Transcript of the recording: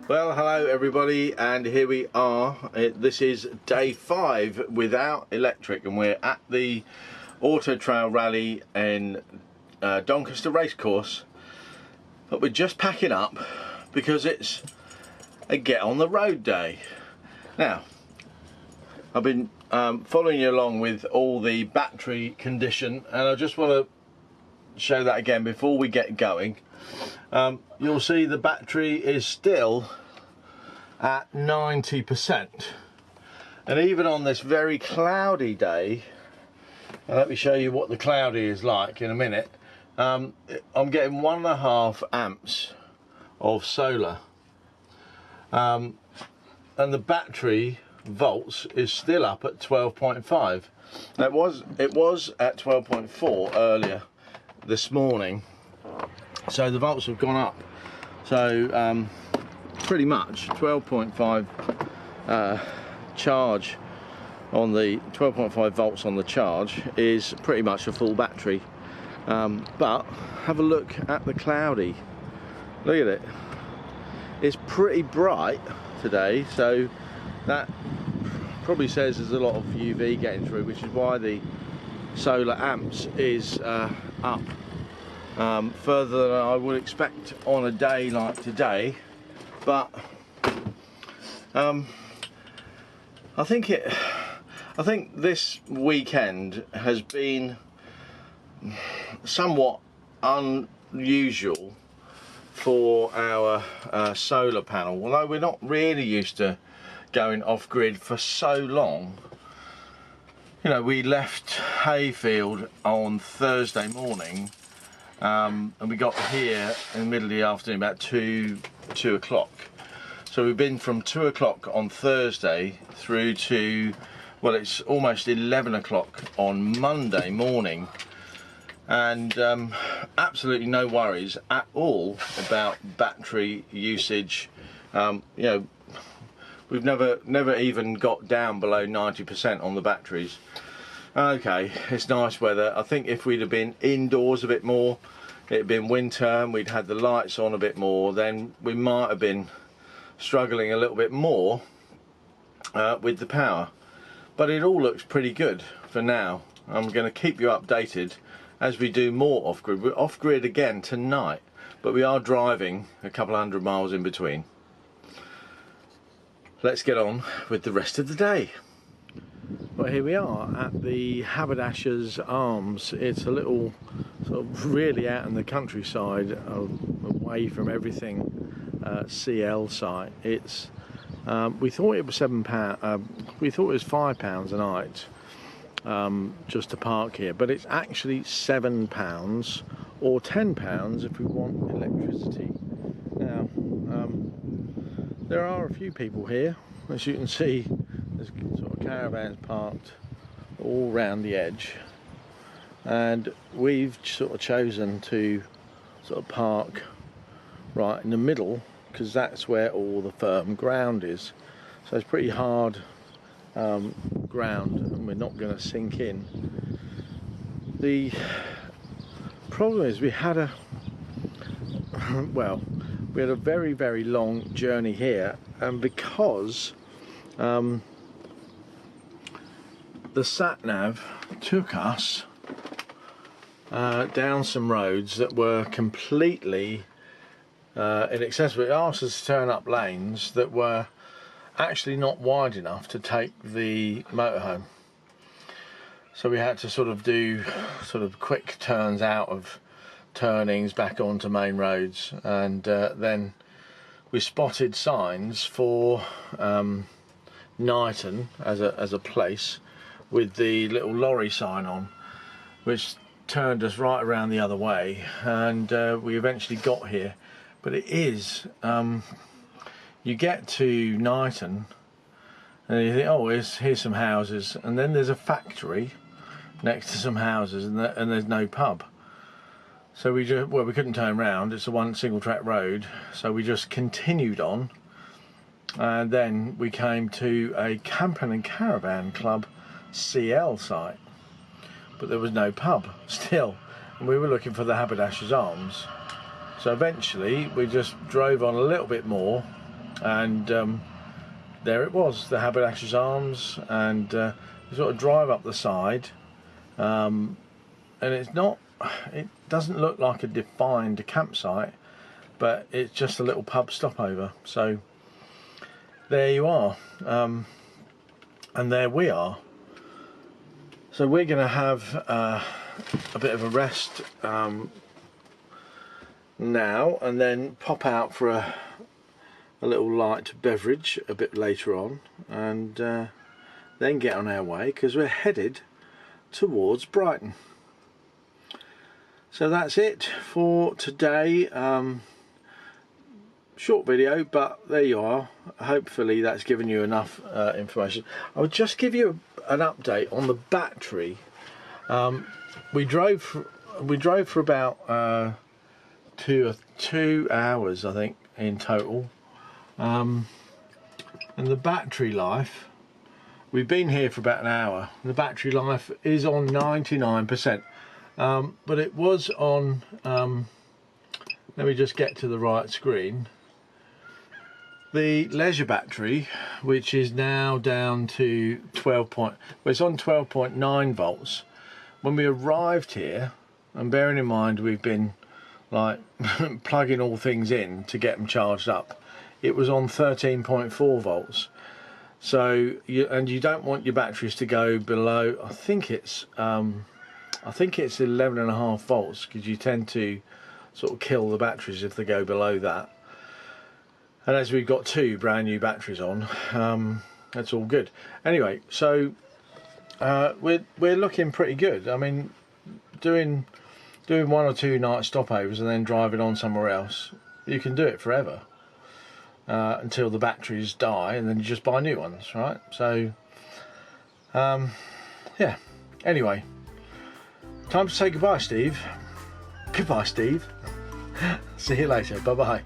Well, hello everybody, and here we are. This is day 5 without electric, and we're at the Auto Trail Rally in Doncaster Racecourse. But we're just packing up because it's a get on the road day. Now, I've been following you along with all the battery condition, and I just want to show that again before we get going. You'll see the battery is still at 90%, and even on this very cloudy day, and let me show you what the cloudy is like in a minute. I'm getting 1.5 amps of solar, and the battery volts is still up at 12.5. Now it was at 12.4 earlier this morning, so the volts have gone up. So pretty much 12.5 charge on the 12.5 volts on the charge is pretty much a full battery. But have a look at the cloudy. Look at it. It's pretty bright today, so that probably says there's a lot of UV getting through, which is why the solar amps is up further than I would expect on a day like today. But I think this weekend has been somewhat unusual for our solar panel, although we're not really used to going off grid for so long. You know, we left Hayfield on Thursday morning, and we got here in the middle of the afternoon about 2 o'clock. So we've been from 2 o'clock on Thursday through to, well, it's almost 11 o'clock on Monday morning, and absolutely no worries at all about battery usage. You know, we've never even got down below 90% on the batteries. Okay, it's nice weather. I think if we'd have been indoors a bit more, it'd been winter and we'd had the lights on a bit more, then we might have been struggling a little bit more with the power. But it all looks pretty good for now. I'm going to keep you updated as we do more off-grid. We're off-grid again tonight, but we are driving a couple 100 miles in between. Let's get on with the rest of the day. Well, here we are at the Haberdashers Arms. It's a little sort of really out in the countryside, away from everything CL site. It's we thought it was £7. We thought it was £5 a night just to park here, but it's actually £7 or £10 if we want electricity. Now, there are a few people here, as you can see. There's sort of caravans parked all round the edge, and we've sort of chosen to sort of park right in the middle because that's where all the firm ground is. So it's pretty hard ground, and we're not going to sink in. The problem is we had a we had a very, very long journey here, and because the sat-nav took us down some roads that were completely inaccessible. It asked us to turn up lanes that were actually not wide enough to take the motorhome. So we had to sort of do quick turns out of turnings back onto main roads, and then we spotted signs for Knighton as a place with the little lorry sign on, which turned us right around the other way, and we eventually got here. But it is, you get to Knighton and you think, oh, here's some houses, and then there's a factory next to some houses, and there's no pub. So we couldn't turn round. It's a one single track road, so we just continued on, and then we came to a camping and caravan club CL site, but there was no pub still, and we were looking for the Haberdashers Arms. So eventually we just drove on a little bit more and there it was, the Haberdasher's Arms, and you sort of drive up the side, and it doesn't look like a defined campsite, but it's just a little pub stopover. So there you are, and there we are. So we're going to have a bit of a rest now, and then pop out for a little light beverage a bit later on, and then get on our way, because we're headed towards Brighton. So that's it for today. Short video, but there you are. Hopefully that's given you enough information. I'll just give you an update on the battery. We drove for about 2 hours, I think, in total, and the battery life, we've been here for about an hour. The battery life is on 99%, but it was on, let me just get to the right screen, the leisure battery, which is now down to 12 point, well, it's on 12.9 volts. When we arrived here, and bearing in mind we've been like plugging all things in to get them charged up, it was on 13.4 volts. So you don't want your batteries to go below, I think it's 11.5 volts, because you tend to sort of kill the batteries if they go below that. And as we've got 2 brand new batteries on, that's all good. Anyway, so we're looking pretty good. I mean, doing 1 or 2 night stopovers and then driving on somewhere else, you can do it forever, until the batteries die, and then you just buy new ones, right? So yeah, anyway, time to say goodbye, Steve. Goodbye, Steve. See you later. Bye bye.